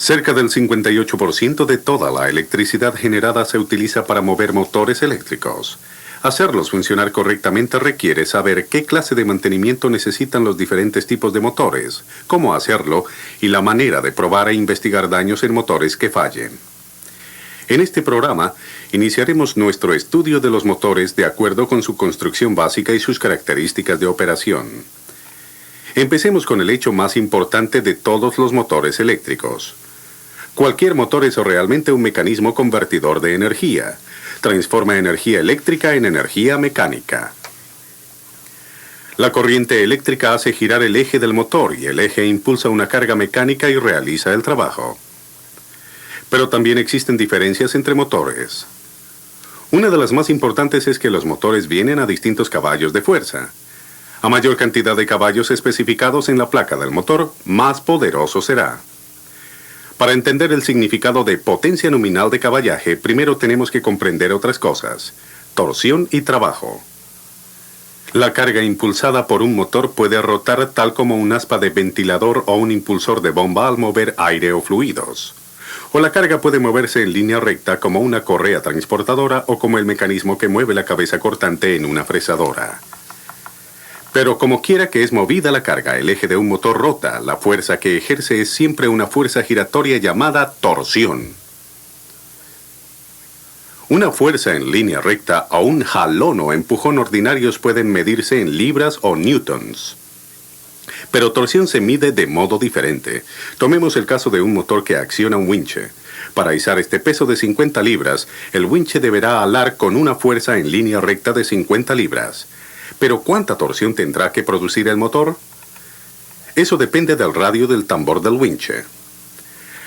Cerca del 58% de toda la electricidad generada se utiliza para mover motores eléctricos. Hacerlos funcionar correctamente requiere saber qué clase de mantenimiento necesitan los diferentes tipos de motores, cómo hacerlo y la manera de probar e investigar daños en motores que fallen. En este programa, iniciaremos nuestro estudio de los motores de acuerdo con su construcción básica y sus características de operación. Empecemos con el hecho más importante de todos los motores eléctricos. Cualquier motor es realmente un mecanismo convertidor de energía. Transforma energía eléctrica en energía mecánica. La corriente eléctrica hace girar el eje del motor y el eje impulsa una carga mecánica y realiza el trabajo. Pero también existen diferencias entre motores. Una de las más importantes es que los motores vienen a distintos caballos de fuerza. A mayor cantidad de caballos especificados en la placa del motor, más poderoso será. Para entender el significado de potencia nominal de caballaje, primero tenemos que comprender otras cosas: torsión y trabajo. La carga impulsada por un motor puede rotar tal como un aspa de ventilador o un impulsor de bomba al mover aire o fluidos. O la carga puede moverse en línea recta como una correa transportadora o como el mecanismo que mueve la cabeza cortante en una fresadora. Pero como quiera que es movida la carga, el eje de un motor rota. La fuerza que ejerce es siempre una fuerza giratoria llamada torsión. Una fuerza en línea recta o un jalón o empujón ordinarios pueden medirse en libras o newtons. Pero torsión se mide de modo diferente. Tomemos el caso de un motor que acciona un winche. Para izar este peso de 50 libras, el winche deberá alar con una fuerza en línea recta de 50 libras. ¿Pero cuánta torsión tendrá que producir el motor? Eso depende del radio del tambor del winche.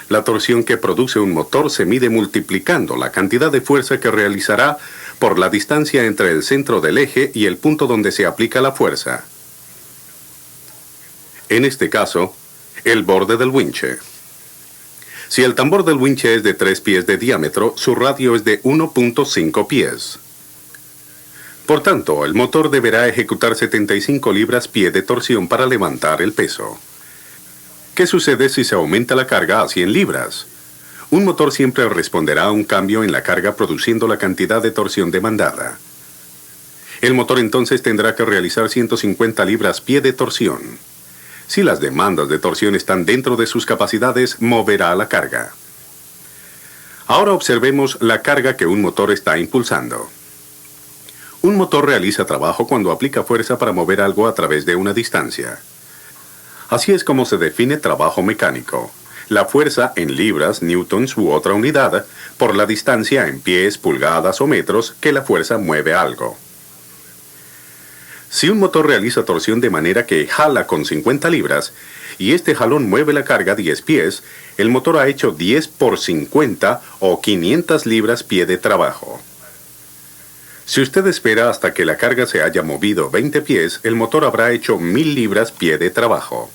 La torsión que produce un motor se mide multiplicando la cantidad de fuerza que realizará por la distancia entre el centro del eje y el punto donde se aplica la fuerza. En este caso, el borde del winche. Si el tambor del winche es de 3 pies de diámetro, su radio es de 1.5 pies. Por tanto, el motor deberá ejecutar 75 libras-pie de torsión para levantar el peso. ¿Qué sucede si se aumenta la carga a 100 libras? Un motor siempre responderá a un cambio en la carga produciendo la cantidad de torsión demandada. El motor entonces tendrá que realizar 150 libras-pie de torsión. Si las demandas de torsión están dentro de sus capacidades, moverá la carga. Ahora observemos la carga que un motor está impulsando. Un motor realiza trabajo cuando aplica fuerza para mover algo a través de una distancia. Así es como se define trabajo mecánico. La fuerza en libras, newtons u otra unidad, por la distancia en pies, pulgadas o metros que la fuerza mueve algo. Si un motor realiza torsión de manera que jala con 50 libras y este jalón mueve la carga 10 pies, el motor ha hecho 10 por 50 o 500 libras-pie de trabajo. Si usted espera hasta que la carga se haya movido 20 pies, el motor habrá hecho 1000 libras-pie de trabajo.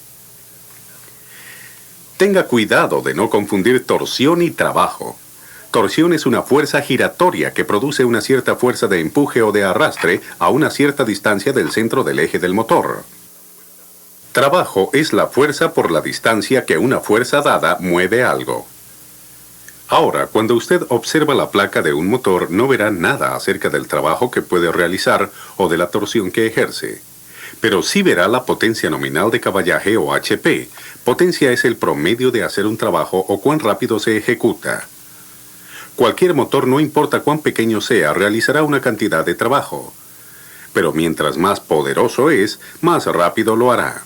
Tenga cuidado de no confundir torsión y trabajo. Torsión es una fuerza giratoria que produce una cierta fuerza de empuje o de arrastre a una cierta distancia del centro del eje del motor. Trabajo es la fuerza por la distancia que una fuerza dada mueve algo. Ahora, cuando usted observa la placa de un motor, no verá nada acerca del trabajo que puede realizar o de la torsión que ejerce. Pero sí verá la potencia nominal de caballaje o HP. Potencia es el promedio de hacer un trabajo o cuán rápido se ejecuta. Cualquier motor, no importa cuán pequeño sea, realizará una cantidad de trabajo. Pero mientras más poderoso es, más rápido lo hará.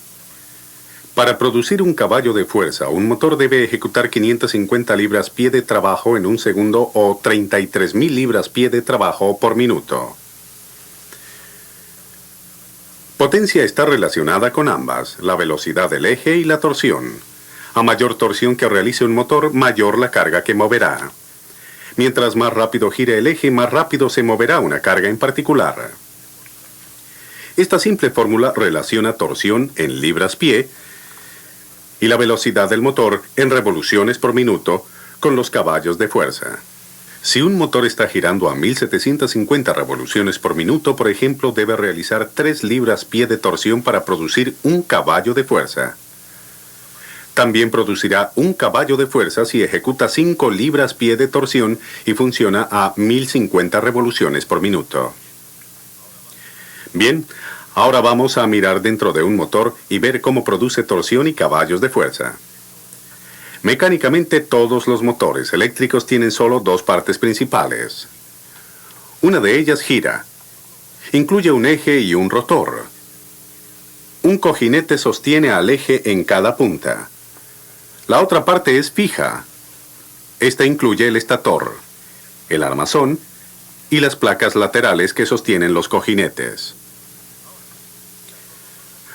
Para producir un caballo de fuerza, un motor debe ejecutar 550 libras-pie de trabajo en un segundo o 33.000 libras-pie de trabajo por minuto. Potencia está relacionada con ambas, la velocidad del eje y la torsión. A mayor torsión que realice un motor, mayor la carga que moverá. Mientras más rápido gire el eje, más rápido se moverá una carga en particular. Esta simple fórmula relaciona torsión en libras-pie y la velocidad del motor en revoluciones por minuto con los caballos de fuerza. Si un motor está girando a 1750 revoluciones por minuto, por ejemplo, debe realizar 3 libras-pie de torsión para producir un caballo de fuerza. También producirá 1 caballo de fuerza si ejecuta 5 libras-pie de torsión y funciona a 1050 revoluciones por minuto. Bien, ahora vamos a mirar dentro de un motor y ver cómo produce torsión y caballos de fuerza. Mecánicamente, todos los motores eléctricos tienen solo 2 partes principales. Una de ellas gira. Incluye un eje y un rotor. Un cojinete sostiene al eje en cada punta. La otra parte es fija. Esta incluye el estator, el armazón y las placas laterales que sostienen los cojinetes.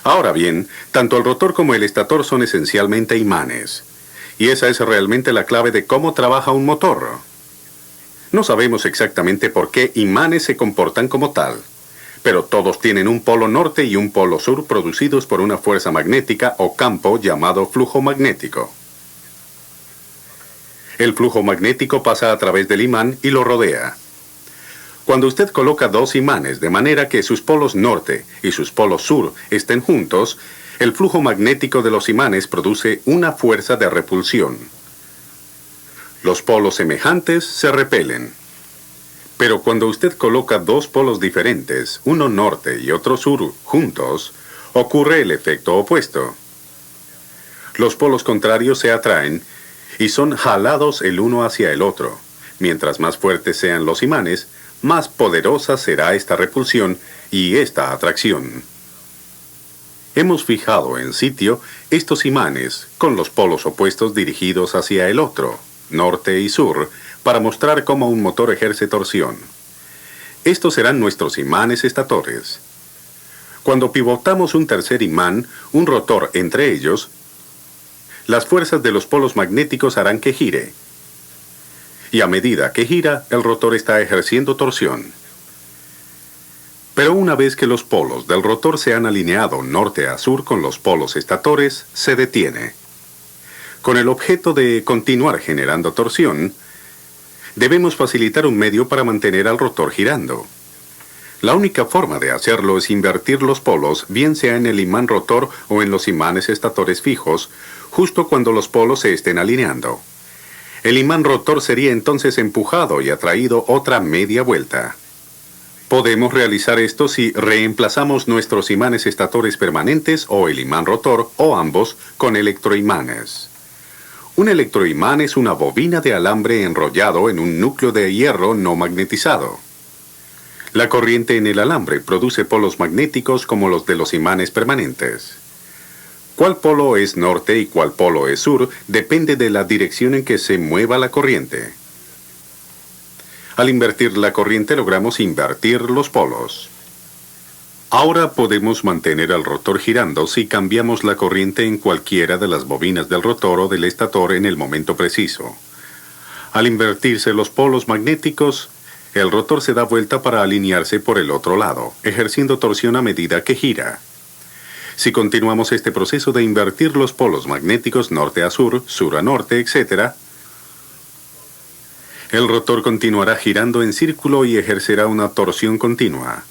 Ahora bien, tanto el rotor como el estator son esencialmente imanes. Y esa es realmente la clave de cómo trabaja un motor. No sabemos exactamente por qué imanes se comportan como tal, pero todos tienen un polo norte y un polo sur producidos por una fuerza magnética o campo llamado flujo magnético. El flujo magnético pasa a través del imán y lo rodea. Cuando usted coloca 2 imanes de manera que sus polos norte y sus polos sur estén juntos, el flujo magnético de los imanes produce una fuerza de repulsión. Los polos semejantes se repelen. Pero cuando usted coloca 2 polos diferentes, uno norte y otro sur, juntos, ocurre el efecto opuesto. Los polos contrarios se atraen y son jalados el uno hacia el otro. Mientras más fuertes sean los imanes, más poderosa será esta repulsión y esta atracción. Hemos fijado en sitio estos imanes con los polos opuestos dirigidos hacia el otro, norte y sur, para mostrar cómo un motor ejerce torsión. Estos serán nuestros imanes estatores. Cuando pivotamos un tercer imán, un rotor entre ellos, las fuerzas de los polos magnéticos harán que gire. Y a medida que gira, el rotor está ejerciendo torsión. Pero una vez que los polos del rotor se han alineado norte a sur con los polos estatores, se detiene. Con el objeto de continuar generando torsión, debemos facilitar un medio para mantener al rotor girando. La única forma de hacerlo es invertir los polos, bien sea en el imán rotor o en los imanes estatores fijos, justo cuando los polos se estén alineando. El imán rotor sería entonces empujado y atraído otra media vuelta. Podemos realizar esto si reemplazamos nuestros imanes estatores permanentes o el imán rotor, o ambos, con electroimanes. Un electroimán es una bobina de alambre enrollado en un núcleo de hierro no magnetizado. La corriente en el alambre produce polos magnéticos como los de los imanes permanentes. Cuál polo es norte y cuál polo es sur depende de la dirección en que se mueva la corriente. Al invertir la corriente logramos invertir los polos. Ahora podemos mantener al rotor girando si cambiamos la corriente en cualquiera de las bobinas del rotor o del estator en el momento preciso. Al invertirse los polos magnéticos, el rotor se da vuelta para alinearse por el otro lado, ejerciendo torsión a medida que gira. Si continuamos este proceso de invertir los polos magnéticos norte a sur a norte, etc., el rotor continuará girando en círculo y ejercerá una torsión continua.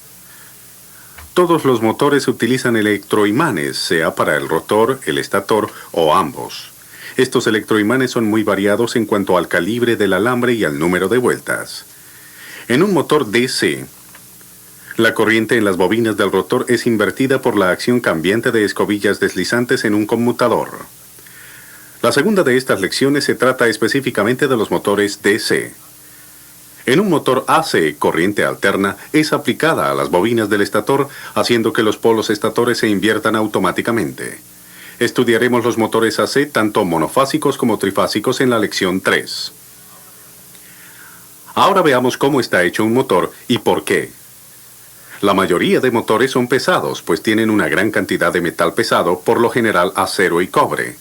Todos los motores utilizan electroimanes, sea para el rotor, el estator o ambos. Estos electroimanes son muy variados en cuanto al calibre del alambre y al número de vueltas. En un motor DC, la corriente en las bobinas del rotor es invertida por la acción cambiante de escobillas deslizantes en un conmutador. La segunda de estas lecciones se trata específicamente de los motores DC. En un motor AC, corriente alterna es aplicada a las bobinas del estator, haciendo que los polos estatores se inviertan automáticamente. Estudiaremos los motores AC tanto monofásicos como trifásicos en la lección 3. Ahora veamos cómo está hecho un motor y por qué. La mayoría de motores son pesados, pues tienen una gran cantidad de metal pesado, por lo general acero y cobre.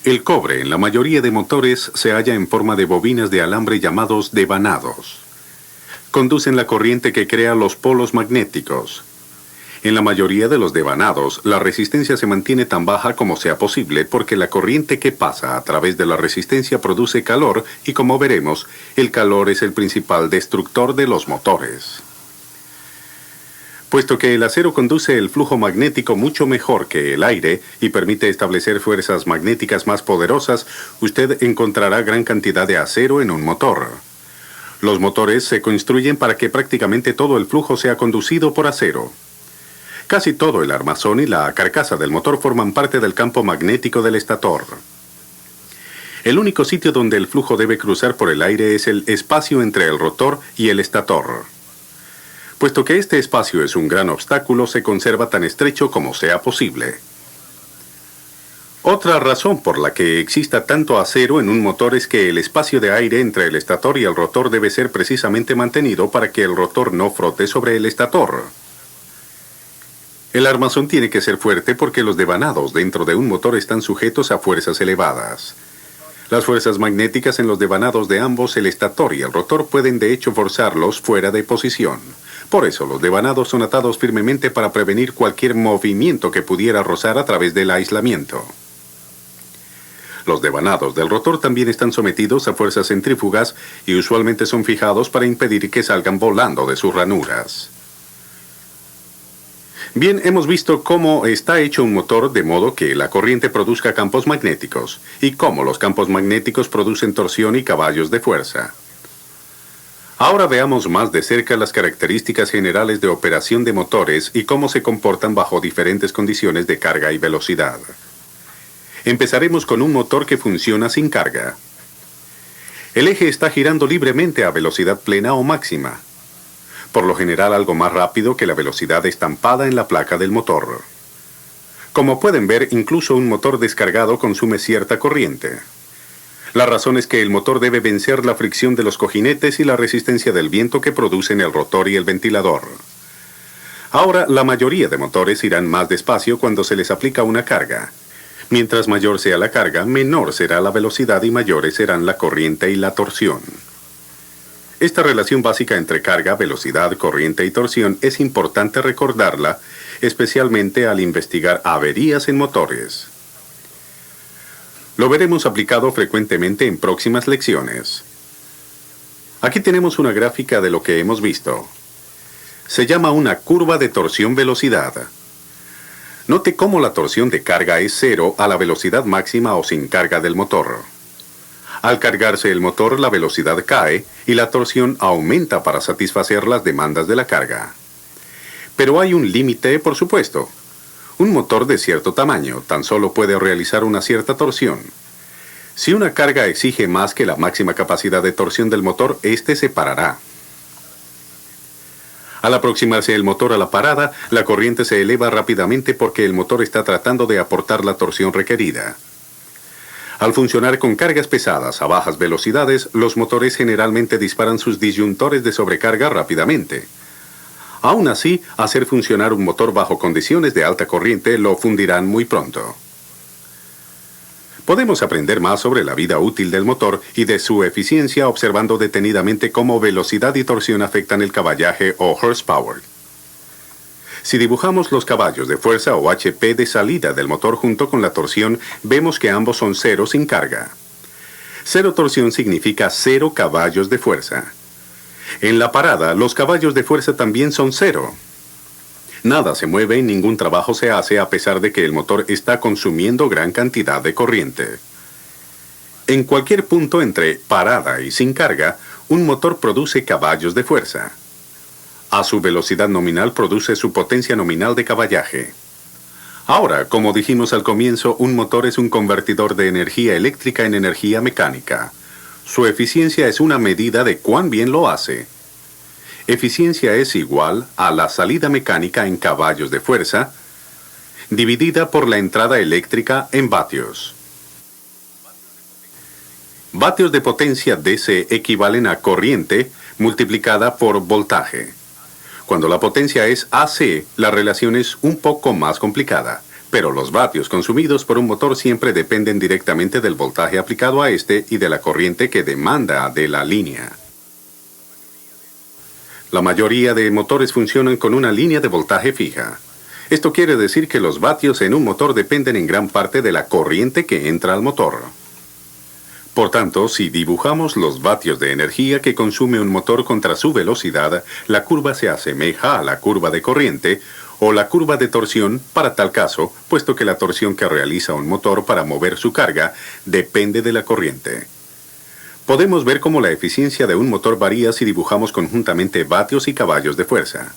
El cobre en la mayoría de motores se halla en forma de bobinas de alambre llamados devanados. Conducen la corriente que crea los polos magnéticos. En la mayoría de los devanados, la resistencia se mantiene tan baja como sea posible porque la corriente que pasa a través de la resistencia produce calor y, como veremos, el calor es el principal destructor de los motores. Puesto que el acero conduce el flujo magnético mucho mejor que el aire y permite establecer fuerzas magnéticas más poderosas, usted encontrará gran cantidad de acero en un motor. Los motores se construyen para que prácticamente todo el flujo sea conducido por acero. Casi todo el armazón y la carcasa del motor forman parte del campo magnético del estator. El único sitio donde el flujo debe cruzar por el aire es el espacio entre el rotor y el estator. Puesto que este espacio es un gran obstáculo, se conserva tan estrecho como sea posible. Otra razón por la que exista tanto acero en un motor es que el espacio de aire entre el estator y el rotor debe ser precisamente mantenido para que el rotor no frote sobre el estator. El armazón tiene que ser fuerte porque los devanados dentro de un motor están sujetos a fuerzas elevadas. Las fuerzas magnéticas en los devanados de ambos, el estator y el rotor, pueden de hecho forzarlos fuera de posición. Por eso los devanados son atados firmemente para prevenir cualquier movimiento que pudiera rozar a través del aislamiento. Los devanados del rotor también están sometidos a fuerzas centrífugas y usualmente son fijados para impedir que salgan volando de sus ranuras. Bien, hemos visto cómo está hecho un motor de modo que la corriente produzca campos magnéticos y cómo los campos magnéticos producen torsión y caballos de fuerza. Ahora veamos más de cerca las características generales de operación de motores y cómo se comportan bajo diferentes condiciones de carga y velocidad. Empezaremos con un motor que funciona sin carga. El eje está girando libremente a velocidad plena o máxima, por lo general algo más rápido que la velocidad estampada en la placa del motor. Como pueden ver, incluso un motor descargado consume cierta corriente. La razón es que el motor debe vencer la fricción de los cojinetes y la resistencia del viento que producen el rotor y el ventilador. Ahora, la mayoría de motores irán más despacio cuando se les aplica una carga. Mientras mayor sea la carga, menor será la velocidad y mayores serán la corriente y la torsión. Esta relación básica entre carga, velocidad, corriente y torsión es importante recordarla, especialmente al investigar averías en motores. Lo veremos aplicado frecuentemente en próximas lecciones. Aquí tenemos una gráfica de lo que hemos visto. Se llama una curva de torsión-velocidad. Note cómo la torsión de carga es cero a la velocidad máxima o sin carga del motor. Al cargarse el motor, la velocidad cae y la torsión aumenta para satisfacer las demandas de la carga. Pero hay un límite, por supuesto. Un motor de cierto tamaño tan solo puede realizar una cierta torsión. Si una carga exige más que la máxima capacidad de torsión del motor, éste se parará. Al aproximarse el motor a la parada, la corriente se eleva rápidamente porque el motor está tratando de aportar la torsión requerida. Al funcionar con cargas pesadas a bajas velocidades, los motores generalmente disparan sus disyuntores de sobrecarga rápidamente. Aún así, hacer funcionar un motor bajo condiciones de alta corriente lo fundirán muy pronto. Podemos aprender más sobre la vida útil del motor y de su eficiencia observando detenidamente cómo velocidad y torsión afectan el caballaje o horsepower. Si dibujamos los caballos de fuerza o HP de salida del motor junto con la torsión, vemos que ambos son cero sin carga. Cero torsión significa 0 caballos de fuerza. En la parada, los caballos de fuerza también son cero. Nada se mueve y ningún trabajo se hace a pesar de que el motor está consumiendo gran cantidad de corriente. En cualquier punto entre parada y sin carga, un motor produce caballos de fuerza. A su velocidad nominal produce su potencia nominal de caballaje. Ahora, como dijimos al comienzo, un motor es un convertidor de energía eléctrica en energía mecánica. Su eficiencia es una medida de cuán bien lo hace. Eficiencia es igual a la salida mecánica en caballos de fuerza, dividida por la entrada eléctrica en vatios. Vatios de potencia DC equivalen a corriente multiplicada por voltaje. Cuando la potencia es AC, la relación es un poco más complicada, pero los vatios consumidos por un motor siempre dependen directamente del voltaje aplicado a este y de la corriente que demanda de la línea. La mayoría de motores funcionan con una línea de voltaje fija. Esto quiere decir que los vatios en un motor dependen en gran parte de la corriente que entra al motor. Por tanto, si dibujamos los vatios de energía que consume un motor contra su velocidad, la curva se asemeja a la curva de corriente o la curva de torsión para tal caso, puesto que la torsión que realiza un motor para mover su carga depende de la corriente. Podemos ver cómo la eficiencia de un motor varía si dibujamos conjuntamente vatios y caballos de fuerza.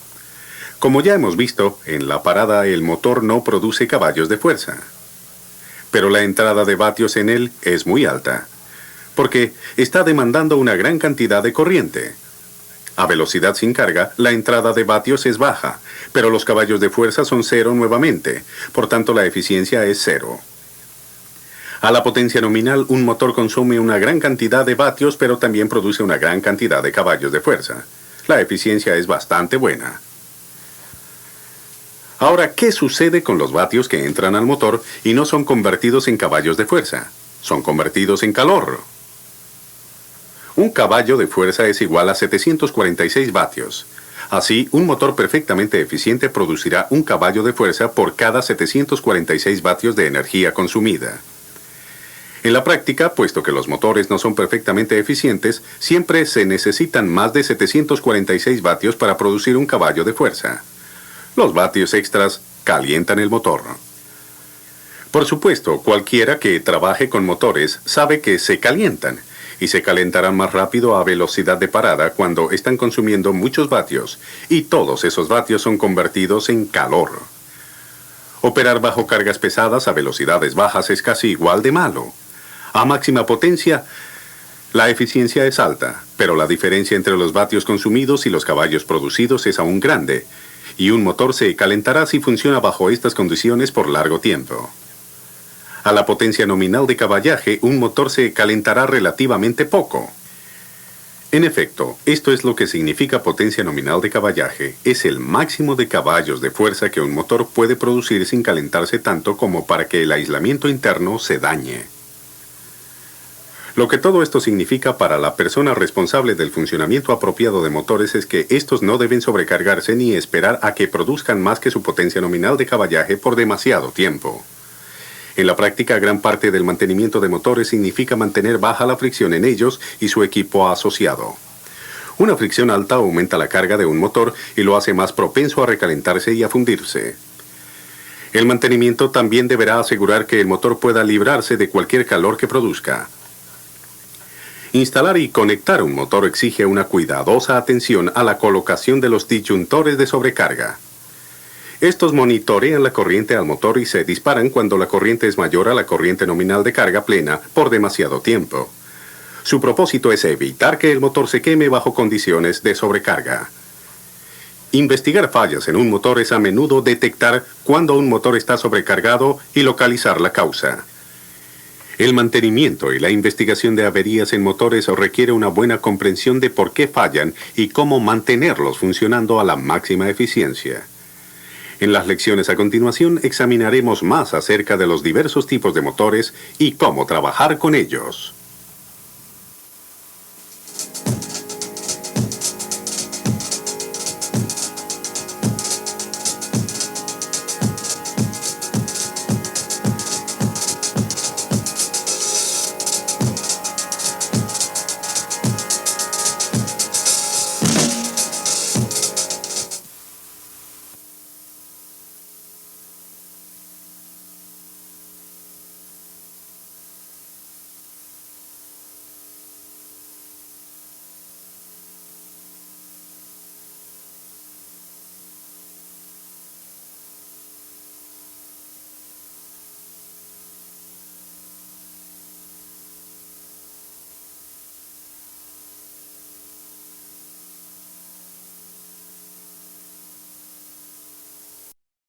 Como ya hemos visto, en la parada el motor no produce caballos de fuerza. Pero la entrada de vatios en él es muy alta, porque está demandando una gran cantidad de corriente. A velocidad sin carga, la entrada de vatios es baja, pero los caballos de fuerza son cero nuevamente, por tanto la eficiencia es cero. A la potencia nominal, un motor consume una gran cantidad de vatios, pero también produce una gran cantidad de caballos de fuerza. La eficiencia es bastante buena. Ahora, ¿qué sucede con los vatios que entran al motor y no son convertidos en caballos de fuerza? Son convertidos en calor. Un caballo de fuerza es igual a 746 vatios. Así, un motor perfectamente eficiente producirá un caballo de fuerza por cada 746 vatios de energía consumida. En la práctica, puesto que los motores no son perfectamente eficientes, siempre se necesitan más de 746 vatios para producir un caballo de fuerza. Los vatios extras calientan el motor. Por supuesto, cualquiera que trabaje con motores sabe que se calientan, y se calentarán más rápido a velocidad de parada cuando están consumiendo muchos vatios, y todos esos vatios son convertidos en calor. Operar bajo cargas pesadas a velocidades bajas es casi igual de malo. A máxima potencia, la eficiencia es alta, pero la diferencia entre los vatios consumidos y los caballos producidos es aún grande, y un motor se calentará si funciona bajo estas condiciones por largo tiempo. A la potencia nominal de caballaje, un motor se calentará relativamente poco. En efecto, esto es lo que significa potencia nominal de caballaje. Es el máximo de caballos de fuerza que un motor puede producir sin calentarse tanto como para que el aislamiento interno se dañe. Lo que todo esto significa para la persona responsable del funcionamiento apropiado de motores es que estos no deben sobrecargarse ni esperar a que produzcan más que su potencia nominal de caballaje por demasiado tiempo. En la práctica, gran parte del mantenimiento de motores significa mantener baja la fricción en ellos y su equipo asociado. Una fricción alta aumenta la carga de un motor y lo hace más propenso a recalentarse y a fundirse. El mantenimiento también deberá asegurar que el motor pueda librarse de cualquier calor que produzca. Instalar y conectar un motor exige una cuidadosa atención a la colocación de los disyuntores de sobrecarga. Estos monitorean la corriente al motor y se disparan cuando la corriente es mayor a la corriente nominal de carga plena por demasiado tiempo. Su propósito es evitar que el motor se queme bajo condiciones de sobrecarga. Investigar fallas en un motor es a menudo detectar cuando un motor está sobrecargado y localizar la causa. El mantenimiento y la investigación de averías en motores requiere una buena comprensión de por qué fallan y cómo mantenerlos funcionando a la máxima eficiencia. En las lecciones a continuación examinaremos más acerca de los diversos tipos de motores y cómo trabajar con ellos.